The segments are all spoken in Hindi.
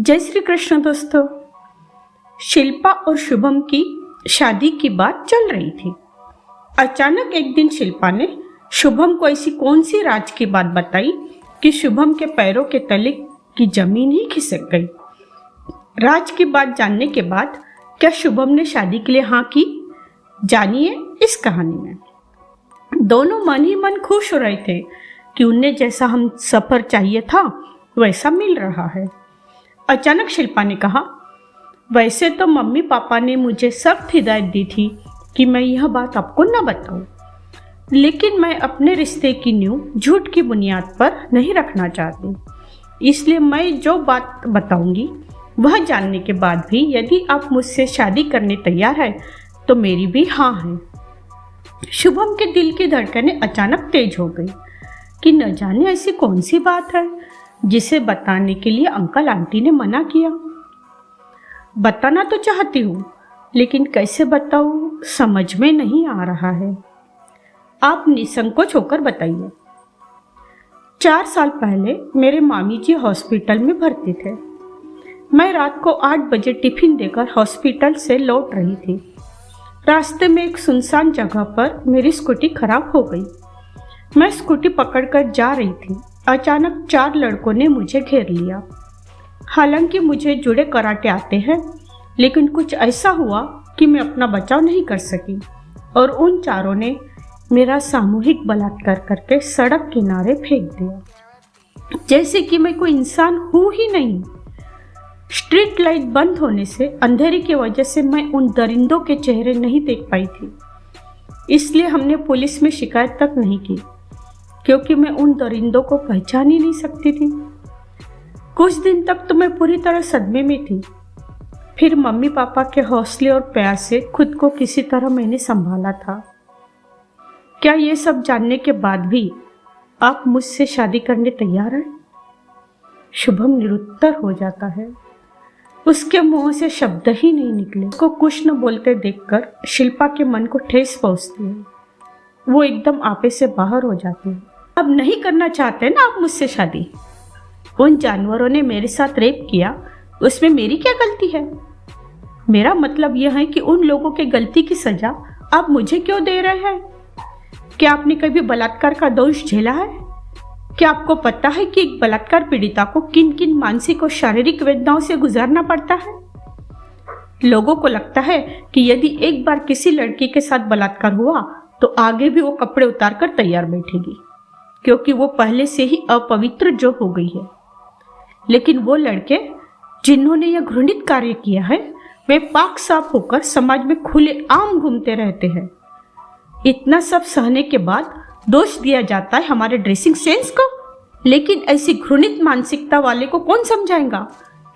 जय श्री कृष्ण दोस्तों। शिल्पा और शुभम की शादी की बात चल रही थी। अचानक एक दिन शिल्पा ने शुभम को ऐसी कौन सी राज की बात बताई कि शुभम के पैरों के तले की जमीन ही खिसक गई। राज की बात जानने के बाद क्या शुभम ने शादी के लिए हाँ की? जानिए इस कहानी में। दोनों मन ही मन खुश हो रहे थे कि उन्हें जैसा हम सफर चाहिए था वैसा मिल रहा है। अचानक शिल्पा ने कहा, वैसे तो मम्मी पापा ने मुझे सख्त हिदायत दी थी कि मैं यह बात आपको न बताऊं, लेकिन मैं अपने रिश्ते की नींव झूठ की बुनियाद पर नहीं रखना चाहती। इसलिए मैं जो बात बताऊंगी वह जानने के बाद भी यदि आप मुझसे शादी करने तैयार है तो मेरी भी हाँ है। शुभम के दिल की धड़कनें अचानक तेज हो गई कि न जाने ऐसी कौन सी बात है जिसे बताने के लिए अंकल आंटी ने मना किया। बताना तो चाहती हूँ, लेकिन कैसे बताऊँ समझ में नहीं आ रहा है। आप निसंकोच होकर बताइए। 4 साल पहले मेरे मामी जी हॉस्पिटल में भर्ती थे। मैं रात को 8 बजे टिफिन देकर हॉस्पिटल से लौट रही थी। रास्ते में एक सुनसान जगह पर मेरी स्कूटी खराब हो गई। मैं स्कूटी पकड़कर जा रही थी। अचानक 4 लड़कों ने मुझे घेर लिया। हालांकि मुझे जुड़े कराटे आते हैं, लेकिन कुछ ऐसा हुआ कि मैं अपना बचाव नहीं कर सकी और उन चारों ने मेरा सामूहिक बलात्कार करके सड़क किनारे फेंक दिया, जैसे कि मैं कोई इंसान हूँ ही नहीं। स्ट्रीट लाइट बंद होने से अंधेरे की वजह से मैं उन दरिंदों के चेहरे नहीं देख पाई थी, इसलिए हमने पुलिस में शिकायत तक नहीं की, क्योंकि मैं उन दरिंदों को पहचान ही नहीं सकती थी। कुछ दिन तक तो मैं पूरी तरह सदमे में थी। फिर मम्मी पापा के हौसले और प्यार से खुद को किसी तरह मैंने संभाला था। क्या ये सब जानने के बाद भी आप मुझसे शादी करने तैयार हैं? शुभम निरुत्तर हो जाता है। उसके मुंह से शब्द ही नहीं निकले। उसको कुछ न बोलते देखकर शिल्पा के मन को ठेस पहुंचती है। वो एकदम आपे से बाहर हो जाती है। अब नहीं करना चाहते ना आप मुझसे शादी? उन जानवरों ने मेरे साथ रेप किया, उसमें मेरी क्या गलती है? मेरा मतलब यह है कि उन लोगों के गलती की सजा आप मुझे क्यों दे रहे हैं? क्या आपने कभी बलात्कार का दोष झेला है? क्या आपको पता है कि एक बलात्कार पीड़िता को किन किन मानसिक और शारीरिक वेदनाओं से गुजरना पड़ता है? लोगों को लगता है कि यदि एक बार किसी लड़की के साथ बलात्कार हुआ तो आगे भी वो कपड़े उतार कर तैयार बैठेगी, क्योंकि वो पहले से ही अपवित्र जो हो गई है। लेकिन वो लड़के जिन्होंने यह घृणित कार्य किया है वे पाक साफ होकर समाज में खुले आम घूमते रहते हैं। इतना सब सहने के बाद दोष दिया जाता है हमारे ड्रेसिंग सेंस को। लेकिन ऐसी घृणित मानसिकता वाले को कौन समझाएगा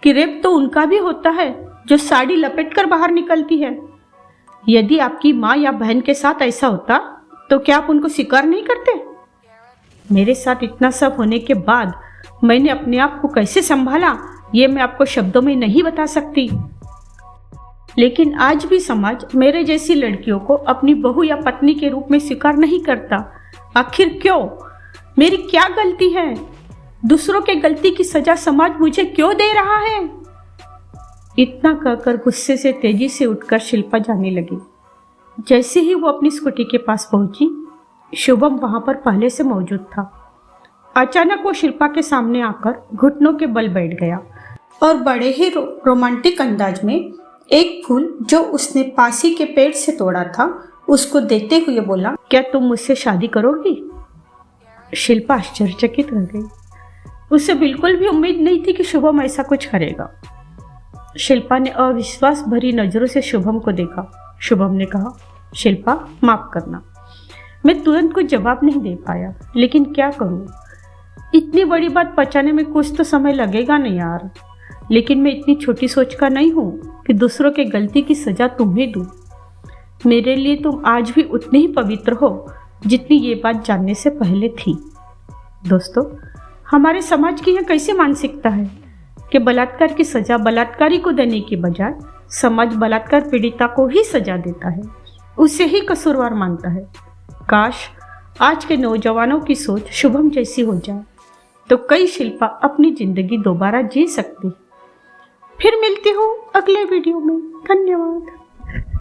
कि रेप तो उनका भी होता है जो साड़ी लपेटकर बाहर निकलती है। यदि आपकी माँ या बहन के साथ ऐसा होता तो क्या आप उनको स्वीकार नहीं करते? मेरे साथ इतना सब होने के बाद मैंने अपने आप को कैसे संभाला ये मैं आपको शब्दों में नहीं बता सकती। लेकिन आज भी समाज मेरे जैसी लड़कियों को अपनी बहू या पत्नी के रूप में स्वीकार नहीं करता। आखिर क्यों? मेरी क्या गलती है? दूसरों के गलती की सजा समाज मुझे क्यों दे रहा है? इतना कहकर गुस्से से तेजी से उठकर शिल्पा जाने लगी। जैसे ही वो अपनी स्कूटी के पास पहुंची, शुभम वहां पर पहले से मौजूद था। अचानक वो शिल्पा के सामने आकर घुटनों के बल बैठ गया और बड़े ही रोमांटिक अंदाज में एक फूल जो उसने पासी के पेड़ से तोड़ा था उसको देते हुए बोला, क्या तुम मुझसे शादी करोगी? शिल्पा आश्चर्यचकित रह गई। उसे बिल्कुल भी उम्मीद नहीं थी कि शुभम ऐसा कुछ करेगा। शिल्पा ने अविश्वास भरी नजरों से शुभम को देखा। शुभम ने कहा, शिल्पा माफ करना, मैं तुरंत कुछ जवाब नहीं दे पाया, लेकिन क्या करूं? इतनी बड़ी बात पचाने में कुछ तो समय लगेगा नहीं यार। लेकिन मैं इतनी छोटी सोच का नहीं हूँ कि दूसरों के गलती की सजा तुम्हें दूं। मेरे लिए तुम आज भी उतनी ही पवित्र हो जितनी ये बात जानने से पहले थी। दोस्तों, हमारे समाज की यह कैसी मानसिकता है कि बलात्कार की सजा बलात्कारी को देने की बजाय समाज बलात्कार पीड़िता को ही सजा देता है, उसे ही कसूरवार मानता है। काश आज के नौजवानों की सोच शुभम जैसी हो जाए तो कई शिल्पा अपनी जिंदगी दोबारा जी सकती। फिर मिलती हूँ अगले वीडियो में। धन्यवाद।